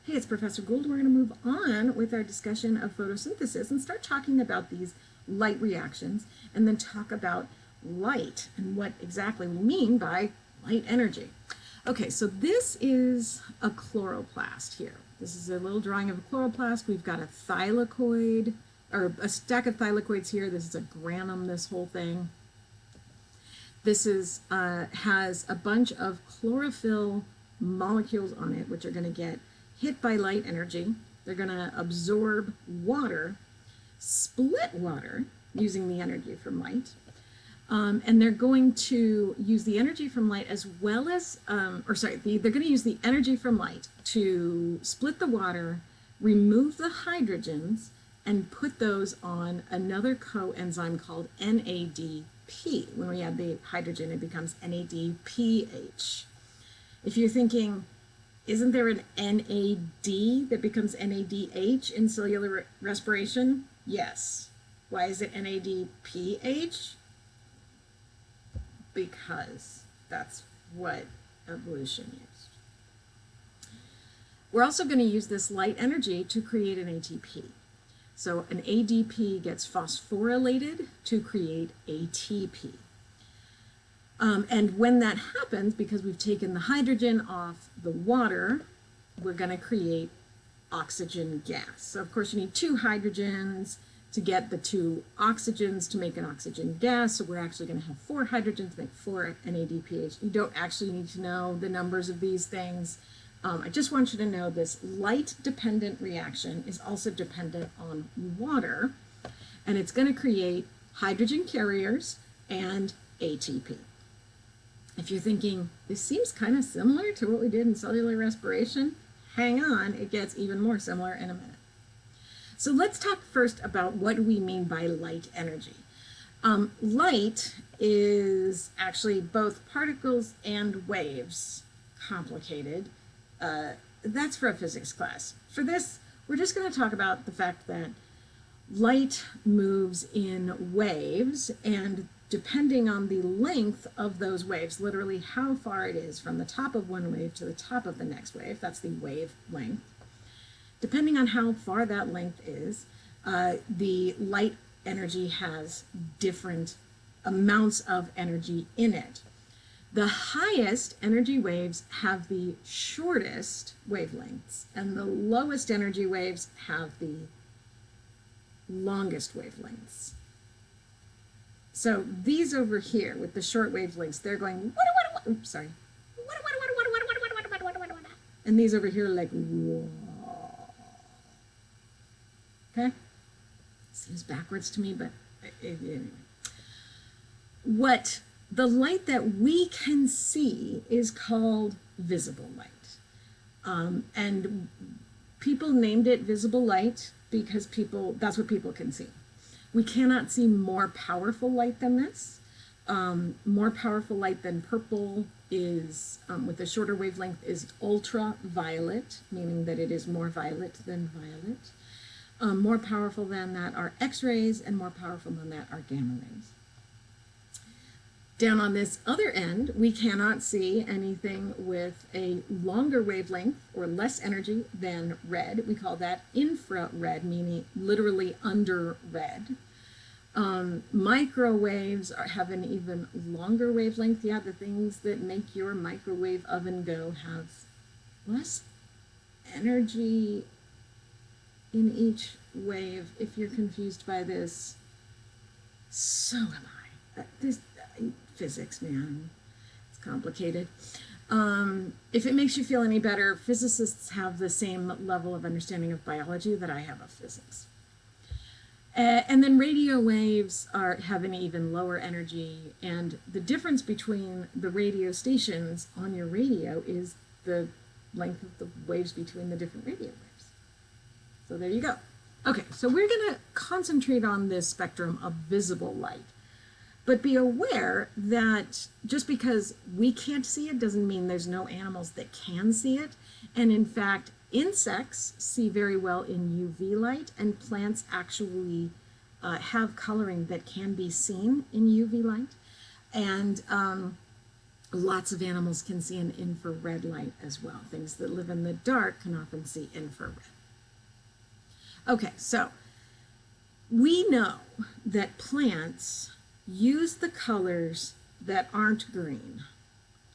Hey, it's Professor Gould. We're going to move on with our discussion of photosynthesis and start talking about these light reactions and then talk about light and what exactly we mean by light energy. Okay, so this is a chloroplast here. This is a little drawing of a chloroplast. We've got a thylakoid, or a stack of thylakoids here. This is a granum, this whole thing. This is has a bunch of chlorophyll molecules on it, which are going to get hit by light energy. They're going to absorb water, split water using the energy from light, and they're going to use the energy from light as well as, they're going to use the energy from light to split the water, remove the hydrogens, and put those on another coenzyme called NADP. When we add the hydrogen, it becomes NADPH. If you're thinking, isn't there an NAD that becomes NADH in cellular respiration? Yes. Why is it NADPH? Because that's what evolution used. We're also going to use this light energy to create an ATP. So an ADP gets phosphorylated to create ATP. And when that happens, because we've taken the hydrogen off the water, we're going to create oxygen gas. So of course you need two hydrogens to get the two oxygens to make an oxygen gas. So we're actually going to have four hydrogens to make four NADPH. You don't actually need to know the numbers of these things. I just want you to know this light-dependent reaction is also dependent on water, and it's going to create hydrogen carriers and ATP. If you're thinking, this seems kind of similar to what we did in cellular respiration, hang on, it gets even more similar in a minute. So let's talk first about what we mean by light energy. Light is actually both particles and waves. Complicated. That's for a physics class. For this, we're just going to talk about the fact that light moves in waves, and depending on the length of those waves, literally how far it is from the top of one wave to the top of the next wave, that's the wavelength. Depending on how far that length is, the light energy has different amounts of energy in it. The highest energy waves have the shortest wavelengths, and the lowest energy waves have the longest wavelengths. So these over here with the short wavelengths, they're going, oops, sorry. And these over here are like, whoa. Okay? Seems backwards to me, but anyway. The light that we can see is called visible light. And people named it visible light because that's what people can see. We cannot see more powerful light than this. More powerful light than purple is, with a shorter wavelength, is ultraviolet, meaning that it is more violet than violet. More powerful than that are X-rays, and more powerful than that are gamma rays. Down on this other end, we cannot see anything with a longer wavelength or less energy than red. We call that infrared, meaning literally under red. Microwaves have an even longer wavelength. Yeah, the things that make your microwave oven go have less energy in each wave. If you're confused by this, so am I. Physics, man, it's complicated. If it makes you feel any better, physicists have the same level of understanding of biology that I have of physics. And then radio waves have an even lower energy, and the difference between the radio stations on your radio is the length of the waves between the different radio waves. So there you go. Okay, so we're going to concentrate on this spectrum of visible light. But be aware that just because we can't see it doesn't mean there's no animals that can see it. And in fact, insects see very well in UV light, and plants actually have coloring that can be seen in UV light. And Lots of animals can see an infrared light as well. Things that live in the dark can often see infrared. Okay, so we know that plants use the colors that aren't green.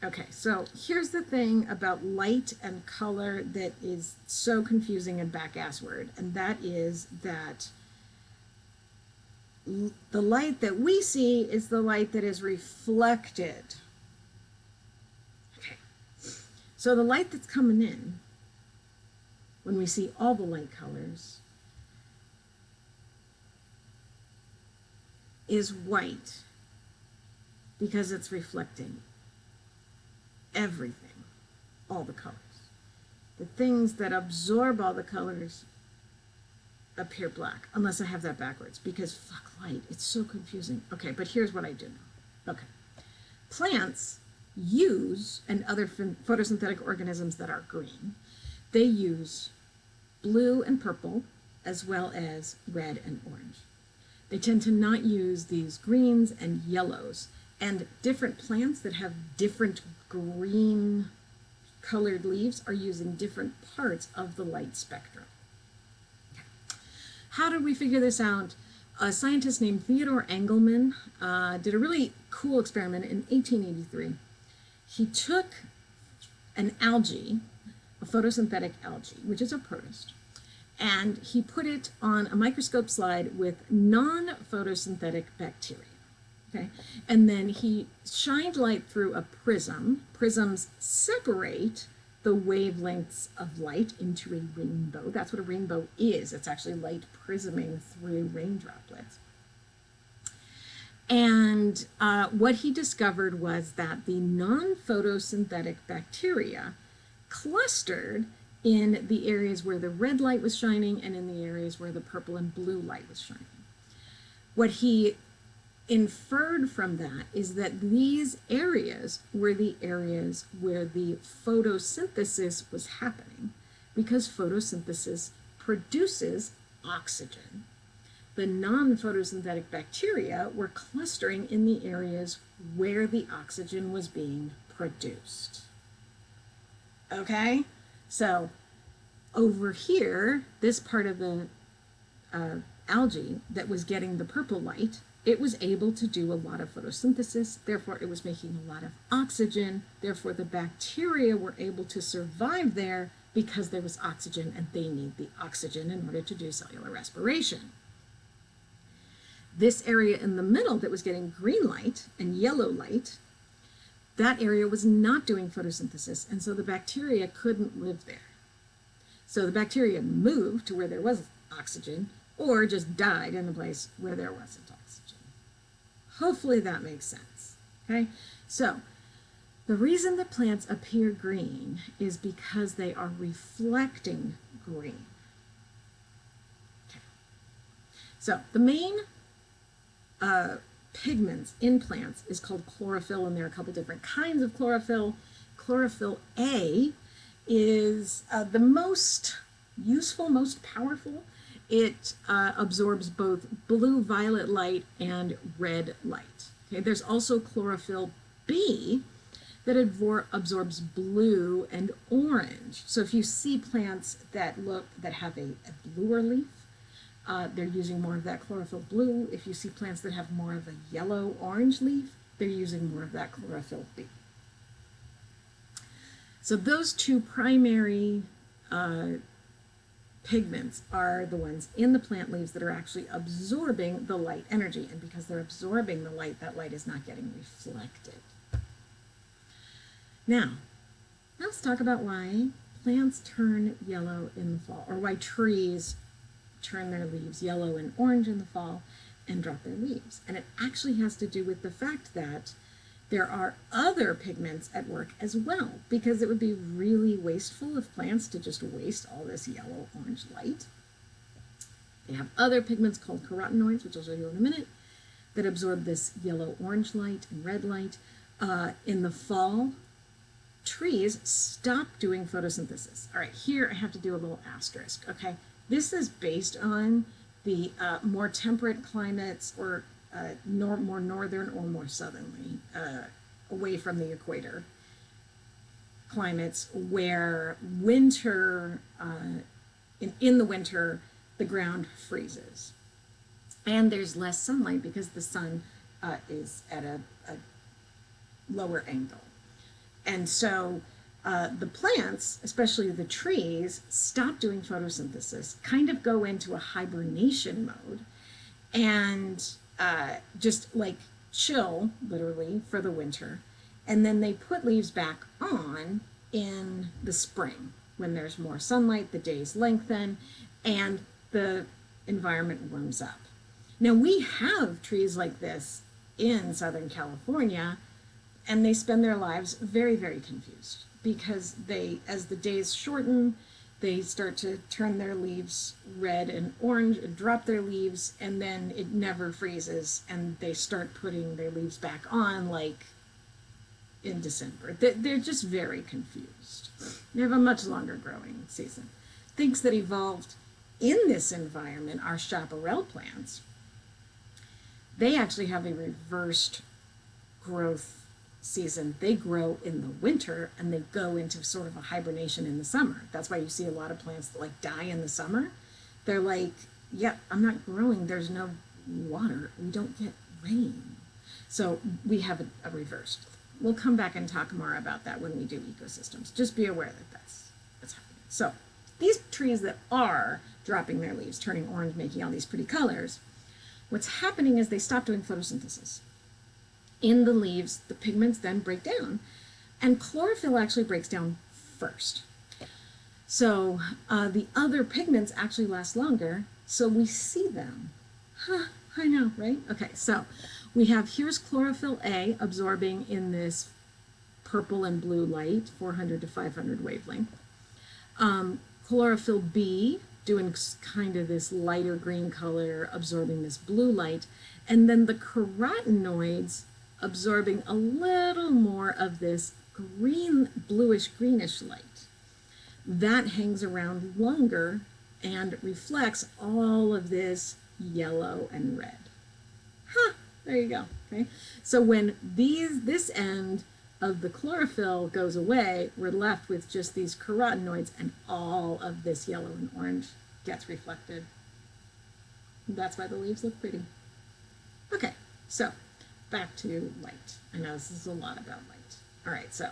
Okay, so here's the thing about light and color that is so confusing and back-ass word, and that is that the light that we see is the light that is reflected. Okay, so the light that's coming in, when we see all the light colors, is white because it's reflecting everything, all the colors. The things that absorb all the colors appear black, unless I have that backwards, because fuck light, it's so confusing. Okay, but here's what I do know. Okay, plants use, and other photosynthetic organisms that are green, they use blue and purple as well as red and orange. They tend to not use these greens and yellows, and different plants that have different green colored leaves are using different parts of the light spectrum. Okay. How did we figure this out? A scientist named Theodor Engelmann did a really cool experiment in 1883. He took an algae, a photosynthetic algae, which is a protist, and he put it on a microscope slide with non-photosynthetic bacteria. Okay, and then he shined light through a prism. Prisms separate the wavelengths of light into a rainbow. That's what a rainbow is. It's actually light prisming through rain droplets. And what he discovered was that the non-photosynthetic bacteria clustered in the areas where the red light was shining and in the areas where the purple and blue light was shining. What he inferred from that is that these areas were the areas where the photosynthesis was happening, because photosynthesis produces oxygen. The non-photosynthetic bacteria were clustering in the areas where the oxygen was being produced. Okay? So over here, this part of the algae that was getting the purple light, it was able to do a lot of photosynthesis, therefore it was making a lot of oxygen, therefore the bacteria were able to survive there because there was oxygen and they need the oxygen in order to do cellular respiration. This area in the middle that was getting green light and yellow light, that area was not doing photosynthesis, and so the bacteria couldn't live there. So the bacteria moved to where there was oxygen, or just died in a place where there wasn't oxygen. Hopefully that makes sense. Okay, so the reason that plants appear green is because they are reflecting green. Okay. So the main pigments in plants is called chlorophyll, and there are a couple different kinds of chlorophyll. Chlorophyll A is the most useful, most powerful. It absorbs both blue-violet light and red light. Okay, there's also chlorophyll B that absorbs blue and orange. So if you see plants that have a bluer leaf, they're using more of that chlorophyll blue. If you see plants that have more of a yellow-orange leaf, they're using more of that chlorophyll B. So those two primary pigments are the ones in the plant leaves that are actually absorbing the light energy. And because they're absorbing the light, that light is not getting reflected. Now let's talk about why plants turn yellow in the fall, or why trees turn their leaves yellow and orange in the fall and drop their leaves. And it actually has to do with the fact that there are other pigments at work as well, because it would be really wasteful of plants to just waste all this yellow-orange light. They have other pigments called carotenoids, which I'll show you in a minute, that absorb this yellow-orange light and red light. In the fall, trees stop doing photosynthesis. All right, here I have to do a little asterisk, okay? This is based on the more temperate climates, or more northern or more southerly away from the equator climates where winter, in the winter, the ground freezes. And there's less sunlight because the sun is at a lower angle. And so the plants, especially the trees, stop doing photosynthesis, kind of go into a hibernation mode, and just like chill, literally, for the winter. And then they put leaves back on in the spring when there's more sunlight, the days lengthen, and the environment warms up. Now, we have trees like this in Southern California, and they spend their lives very, very confused because they, as the days shorten, they start to turn their leaves red and orange and drop their leaves, and then it never freezes, and they start putting their leaves back on like in December. They're just very confused. They have a much longer growing season. Things that evolved in this environment are chaparral plants. They actually have a reversed growth season. They grow in the winter and they go into sort of a hibernation in the summer. That's why you see a lot of plants that like die in the summer. They're like, yeah, I'm not growing. There's no water. We don't get rain. So we have a reversed. We'll come back and talk more about that when we do ecosystems. Just be aware that that's happening. So these trees that are dropping their leaves, turning orange, making all these pretty colors, what's happening is they stop doing photosynthesis. In the leaves, the pigments then break down, and chlorophyll actually breaks down first. So the other pigments actually last longer, so we see them. Huh, I know, right? Okay, so we have, here's chlorophyll A absorbing in this purple and blue light, 400 to 500 wavelength. Chlorophyll B doing kind of this lighter green color, absorbing this blue light, and then the carotenoids absorbing a little more of this green, bluish greenish light. That hangs around longer and reflects all of this yellow and red. Huh, there you go. Okay, so when this end of the chlorophyll goes away, we're left with just these carotenoids, and all of this yellow and orange gets reflected. That's why the leaves look pretty. Okay, so back to light. I know this is a lot about light. All right, so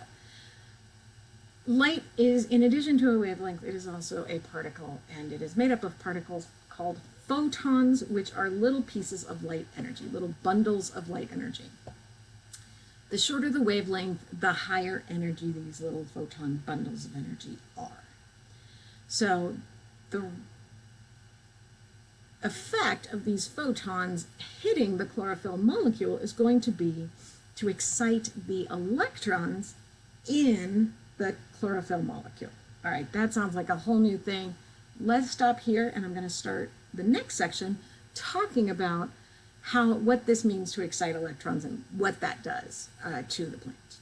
light is, in addition to a wavelength, it is also a particle, and it is made up of particles called photons, which are little pieces of light energy, little bundles of light energy. The shorter the wavelength, the higher energy these little photon bundles of energy are. So the effect of these photons hitting the chlorophyll molecule is going to be to excite the electrons in the chlorophyll molecule. All right, that sounds like a whole new thing. Let's stop here, and I'm going to start the next section talking about what this means to excite electrons and what that does to the plant.